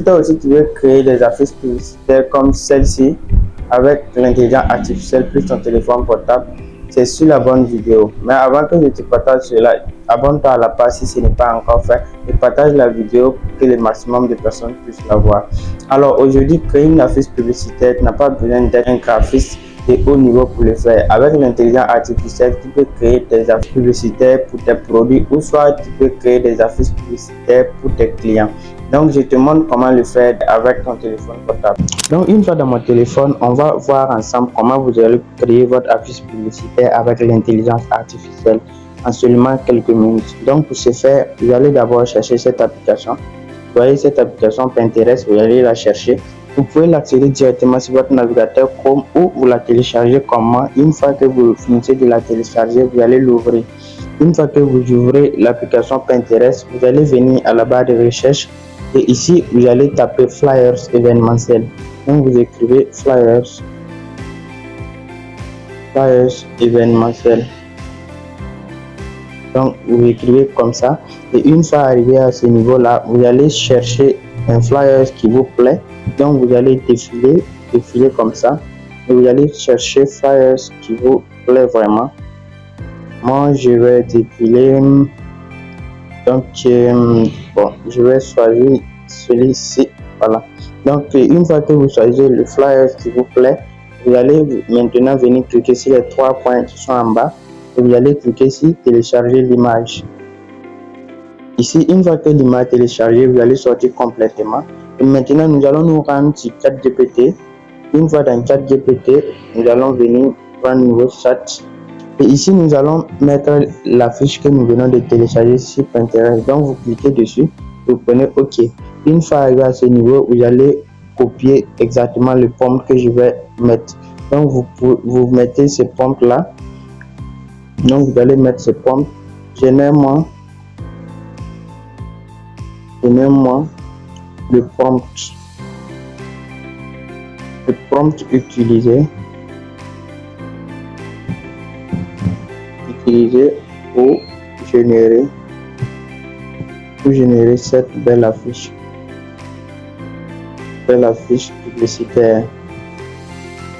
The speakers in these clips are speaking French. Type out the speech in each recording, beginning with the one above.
Toi aussi, tu veux créer des affiches publicitaires comme celle-ci avec l'intelligence artificielle plus ton téléphone portable, c'est sur la bonne vidéo. Mais avant que je te partage cela, abonne-toi à la page si ce n'est pas encore fait et partage la vidéo pour que le maximum de personnes puissent la voir. Alors aujourd'hui, créer une affiche publicitaire, tu n'as pas besoin d'être un graphiste de haut niveau pour le faire. Avec l'intelligence artificielle, tu peux créer des affiches publicitaires pour tes produits ou soit tu peux créer des affiches publicitaires pour tes clients. Donc, je te montre comment le faire avec ton téléphone portable. Donc, une fois dans mon téléphone, on va voir ensemble comment vous allez créer votre affiche publicitaire avec l'intelligence artificielle en seulement quelques minutes. Donc, pour ce faire, vous allez d'abord chercher cette application. Vous voyez cette application Pinterest, vous allez la chercher. Vous pouvez l'accéder directement sur votre navigateur Chrome ou vous la téléchargez comme moi. Une fois que vous finissez de la télécharger, vous allez l'ouvrir. Une fois que vous ouvrez l'application Pinterest, vous allez venir à la barre de recherche et ici vous allez taper flyers événementiels. Donc vous écrivez flyers événementiels. Donc vous écrivez comme ça et une fois arrivé à ce niveau là, vous allez chercher un flyer qui vous plaît. Donc vous allez défiler comme ça et vous allez chercher flyers qui vous plaît vraiment. Moi je vais défiler, donc bon, je vais choisir celui-ci. Voilà. Donc une fois que vous choisissez le flyer qui vous plaît, vous allez maintenant venir cliquer sur les trois points qui sont en bas et vous allez cliquer sur télécharger l'image. Ici, une fois que l'image est téléchargée, vous allez sortir complètement. Et maintenant, nous allons nous rendre sur ChatGPT. Une fois dans ChatGPT, nous allons venir prendre un nouveau chat. Et ici, nous allons mettre la fiche que nous venons de télécharger sur Pinterest. Donc, vous cliquez dessus, vous prenez OK. Une fois arrivé à ce niveau, vous allez copier exactement le prompt que je vais mettre. Donc, vous mettez ce prompt là. Donc, vous allez mettre ce prompt. Généralement, le prompt utilisé pour générer cette belle affiche publicitaire.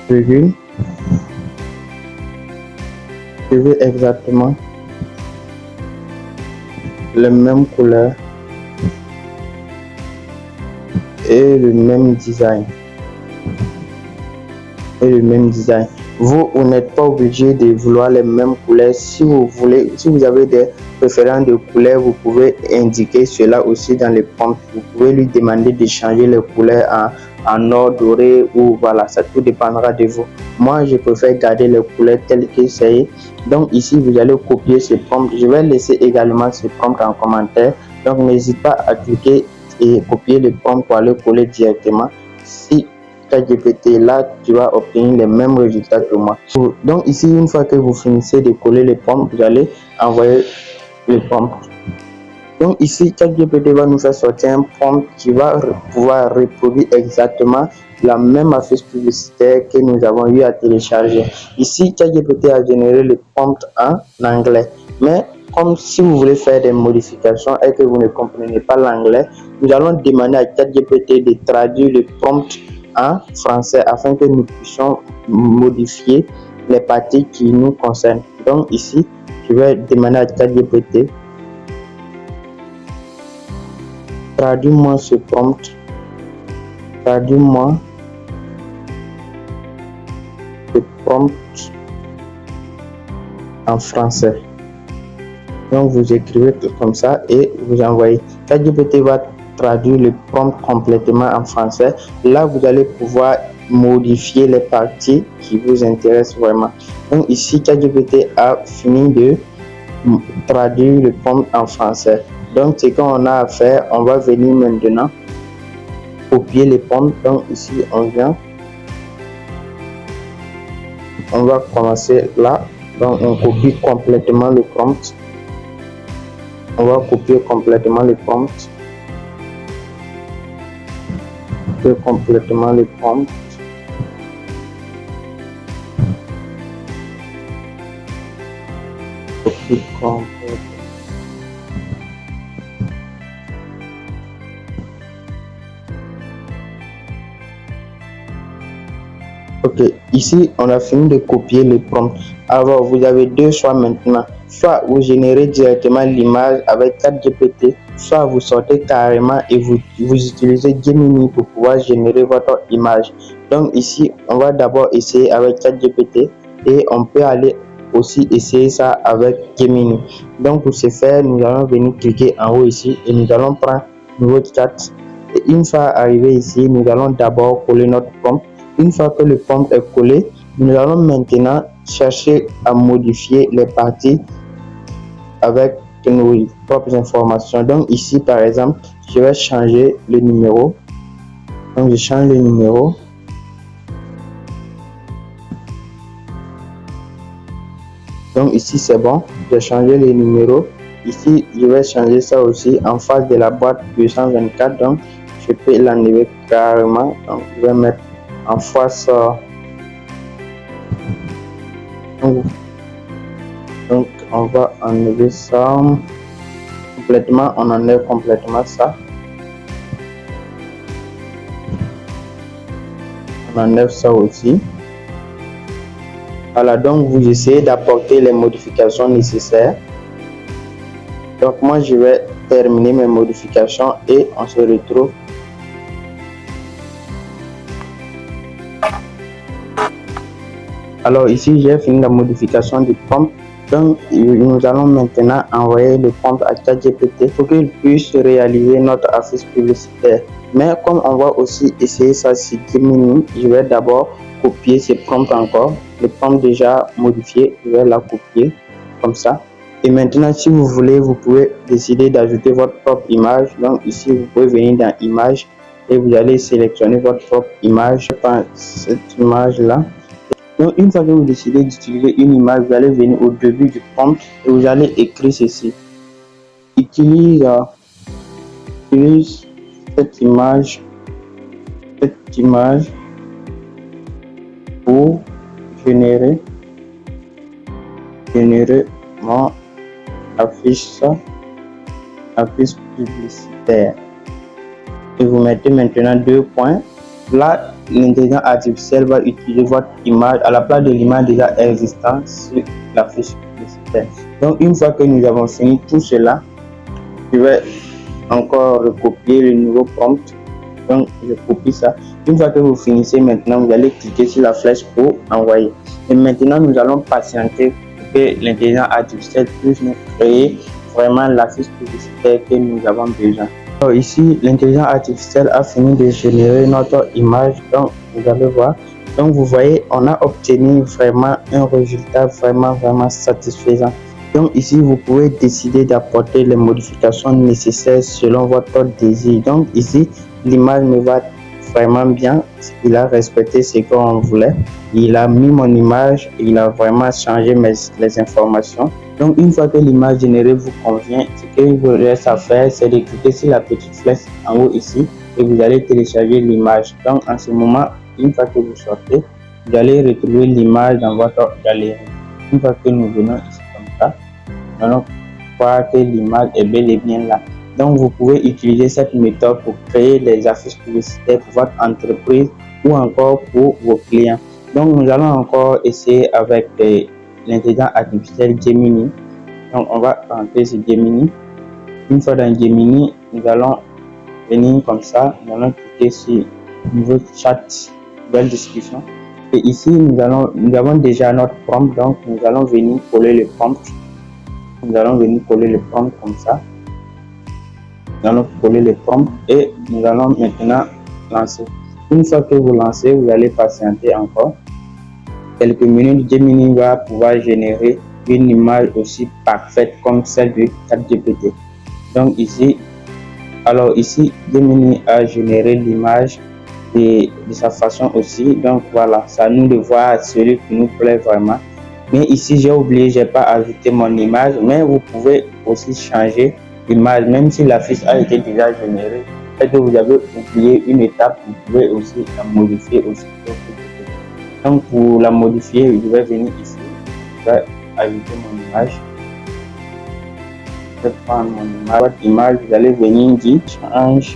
Je veux exactement les mêmes couleurs et le même design. Vous n'êtes pas obligé de vouloir les mêmes couleurs. Si vous avez des préférences de couleurs, vous pouvez indiquer cela aussi dans les prompts. Vous pouvez lui demander de changer les couleurs en or doré ou voilà, ça tout dépendra de vous. Moi, je préfère garder les couleurs telles que c'est. Donc ici, vous allez copier ce prompt. Je vais laisser également ce prompt en commentaire. Donc n'hésite pas à cliquer et copier le prompt pour aller coller directement. Si ChatGPT, là tu vas obtenir les mêmes résultats que moi. Donc ici, une fois que vous finissez de coller les prompts, vous allez envoyer le prompt. Donc ici, ChatGPT va nous faire sortir un prompt qui va pouvoir reproduire exactement la même affiche publicitaire que nous avons eu à télécharger. Ici, ChatGPT a généré le prompt en anglais, mais comme si vous voulez faire des modifications et que vous ne comprenez pas l'anglais, nous allons demander à ChatGPT de traduire le prompt en français afin que nous puissions modifier les parties qui nous concernent. Donc ici, je vais demander à ChatGPT, traduis-moi ce prompt, en français. Donc vous écrivez comme ça et vous envoyez. ChatGPT va traduire le prompt complètement en français. Là, vous allez pouvoir modifier les parties qui vous intéressent vraiment. Donc ici, ChatGPT a fini de traduire le prompt en français. Donc ce qu'on a à faire, on va venir maintenant copier les prompts. Donc ici, on va commencer là. Donc on copie complètement le prompt. On va copier complètement le prompt. Copie complètement le prompt. Copie complètement. Ok, ici on a fini de copier le prompt. Alors vous avez deux choix maintenant. Soit vous générez directement l'image avec ChatGPT, soit vous sortez carrément et vous utilisez Gemini pour pouvoir générer votre image. Donc ici, on va d'abord essayer avec ChatGPT et on peut aller aussi essayer ça avec Gemini. Donc pour ce faire, nous allons venir cliquer en haut ici et nous allons prendre nouveau chat. Et une fois arrivé ici, nous allons d'abord coller notre prompt. Une fois que le prompt est collé, nous allons maintenant chercher à modifier les parties avec nos propres informations. Donc ici, par exemple, je vais changer le numéro. Donc je change le numéro. Donc ici, c'est bon. J'ai changé le numéro. Ici, je vais changer ça aussi en face de la boîte 224. Donc, je peux l'enlever carrément. Donc, je vais mettre en face. Donc, on va enlever ça complètement. On enlève complètement ça. On enlève ça aussi. Voilà, donc vous essayez d'apporter les modifications nécessaires. Donc moi je vais terminer mes modifications et on se retrouve. Alors ici j'ai fini la modification du prompt. Donc nous allons maintenant envoyer le prompt à ChatGPT pour qu'il puisse réaliser notre affiche publicitaire. Mais comme on va aussi essayer ça sur Gemini, je vais d'abord copier ce prompt encore. Le prompt déjà modifié, je vais la copier comme ça. Et maintenant, si vous voulez, vous pouvez décider d'ajouter votre propre image. Donc ici, vous pouvez venir dans Image et vous allez sélectionner votre propre image. Je prends cette image-là. Donc une fois que vous décidez d'utiliser une image, vous allez venir au début du prompt et vous allez écrire ceci. Utilise cette image pour générer mon affiche publicitaire. Et vous mettez maintenant 2 points. Là, l'intelligence artificielle va utiliser votre image à la place de l'image déjà existante sur la fiche publicitaire. Donc, une fois que nous avons fini tout cela, je vais encore recopier le nouveau prompt. Donc, je copie ça. Une fois que vous finissez maintenant, vous allez cliquer sur la flèche pour envoyer. Et maintenant, nous allons patienter pour que l'intelligence artificielle puisse nous créer vraiment la fiche publicitaire que nous avons besoin. Alors ici, l'intelligence artificielle a fini de générer notre image. Donc, vous allez voir. Donc, vous voyez, on a obtenu vraiment un résultat vraiment satisfaisant. Donc, ici, vous pouvez décider d'apporter les modifications nécessaires selon votre désir. Donc, ici, l'image me va vraiment bien. Il a respecté ce qu'on voulait. Il a mis mon image. Il a vraiment changé les informations. Donc, une fois que l'image générée vous convient, ce qu'il vous reste à faire, c'est de cliquer sur la petite flèche en haut ici et vous allez télécharger l'image. Donc, en ce moment, une fois que vous sortez, vous allez retrouver l'image dans votre galerie. Une fois que nous venons ici comme ça, nous allons voir que l'image est bel et bien là. Donc, vous pouvez utiliser cette méthode pour créer des affiches publicitaires pour votre entreprise ou encore pour vos clients. Donc, nous allons encore essayer avec l'intelligence artificielle Gemini. Donc, on va rentrer sur Gemini. Une fois dans Gemini, nous allons venir comme ça. Nous allons cliquer sur nouveau chat, nouvelle discussion. Et ici, nous avons déjà notre prompt. Donc, nous allons venir coller le prompt. Nous allons venir coller le prompt comme ça. Nous allons coller le prompt et nous allons maintenant lancer. Une fois que vous lancez, vous allez patienter encore quelques minutes. Gemini va pouvoir générer une image aussi parfaite comme celle de ChatGPT. Donc ici, Gemini a généré l'image de sa façon aussi. Donc voilà, c'est à nous de voir celui qui nous plaît vraiment. Mais ici, j'ai oublié, j'ai pas ajouté mon image, mais vous pouvez aussi changer l'image, même si la fiche a été déjà générée et que vous avez oublié une étape, vous pouvez aussi la modifier aussi. Donc pour la modifier, je vais venir ici, je vais ajouter mon image. Je vais prendre mon image, vous allez venir dire change.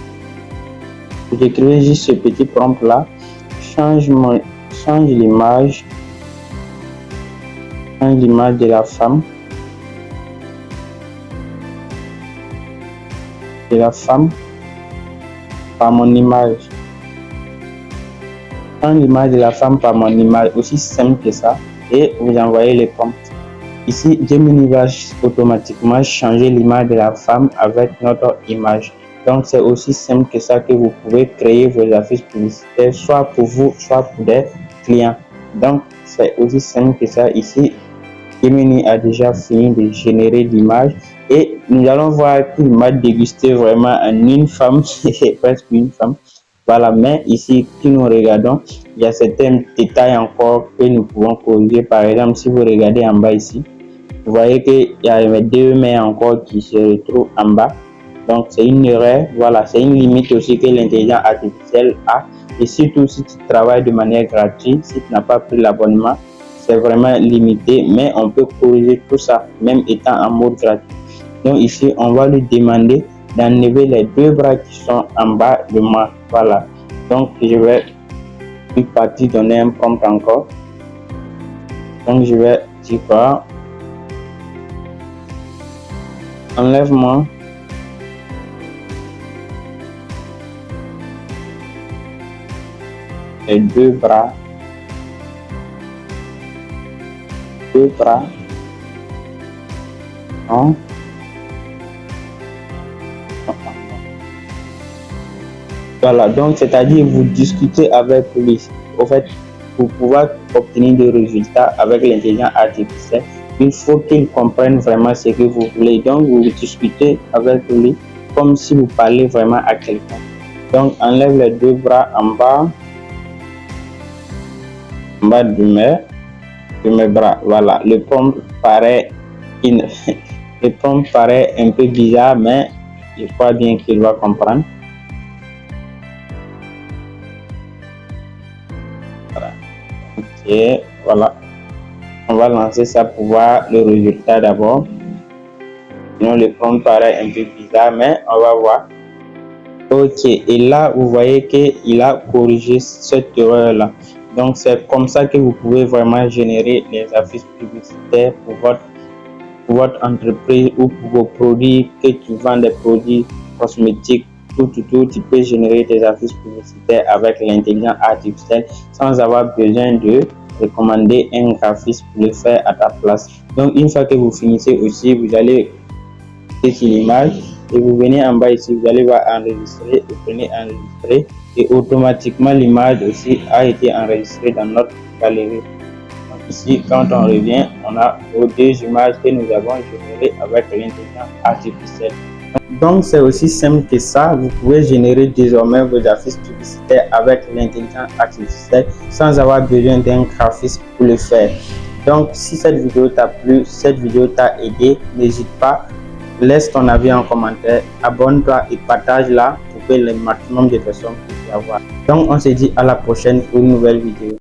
Vous écrivez juste ce petit prompt là, change change l'image de la femme. Par mon image. Change l'image de la femme par mon image, aussi simple que ça, et vous envoyez les prompts. Ici, Gemini va automatiquement changer l'image de la femme avec notre image. Donc c'est aussi simple que ça que vous pouvez créer vos affiches publicitaires, soit pour vous, soit pour des clients. Donc c'est aussi simple que ça. Ici, Gemini a déjà fini de générer l'image et nous allons voir qu'il m'a dégusté vraiment en une femme, presque une femme. Voilà, mais ici, si nous regardons, il y a certains détails encore que nous pouvons corriger. Par exemple, si vous regardez en bas ici, vous voyez qu'il y a les deux mains encore qui se retrouvent en bas. Donc c'est une erreur, voilà, c'est une limite aussi que l'intelligence artificielle a. Et surtout si tu travailles de manière gratuite, si tu n'as pas pris l'abonnement, c'est vraiment limité, mais on peut corriger tout ça, même étant en mode gratuit. Donc ici, on va lui demander d'enlever les deux bras qui sont en bas de moi. Voilà, donc je vais lui partir donner un prompt encore. Donc je vais dire quoi? Enlève-moi les deux bras. Non. Voilà, donc c'est-à-dire vous discutez avec lui. Au fait, pour pouvoir obtenir des résultats avec l'intelligence artificielle, il faut qu'il comprenne vraiment ce que vous voulez. Donc vous discutez avec lui comme si vous parlez vraiment à quelqu'un. Donc enlève les deux bras en bas de mes bras. Voilà, le prompt paraît un peu bizarre, mais je crois bien qu'il va comprendre. Voilà. Ok, voilà. On va lancer ça pour voir le résultat d'abord. Sinon, le prompt paraît un peu bizarre, mais on va voir. Ok, et là, vous voyez qu'il a corrigé cette erreur-là. Donc, c'est comme ça que vous pouvez vraiment générer les affiches publicitaires pour votre entreprise ou pour vos produits, que tu vends des produits cosmétiques, tout, tu peux générer des affiches publicitaires avec l'intelligence artificielle sans avoir besoin de recommander un graphiste pour le faire à ta place. Donc, une fois que vous finissez aussi, vous allez cliquer sur l'image et vous venez en bas ici, vous allez voir enregistrer, vous prenez enregistrer et automatiquement l'image aussi a été enregistrée dans notre galerie. Donc ici, quand on revient, on a vos deux images que nous avons générées avec l'intelligence artificielle. Donc c'est aussi simple que ça, vous pouvez générer désormais vos affiches publicitaires avec l'intelligence artificielle sans avoir besoin d'un graphiste pour le faire. Donc si cette vidéo t'a plu, cette vidéo t'a aidé, n'hésite pas, laisse ton avis en commentaire, abonne-toi et partage-la pour que le maximum de personnes puissent la voir. Donc on se dit à la prochaine pour une nouvelle vidéo.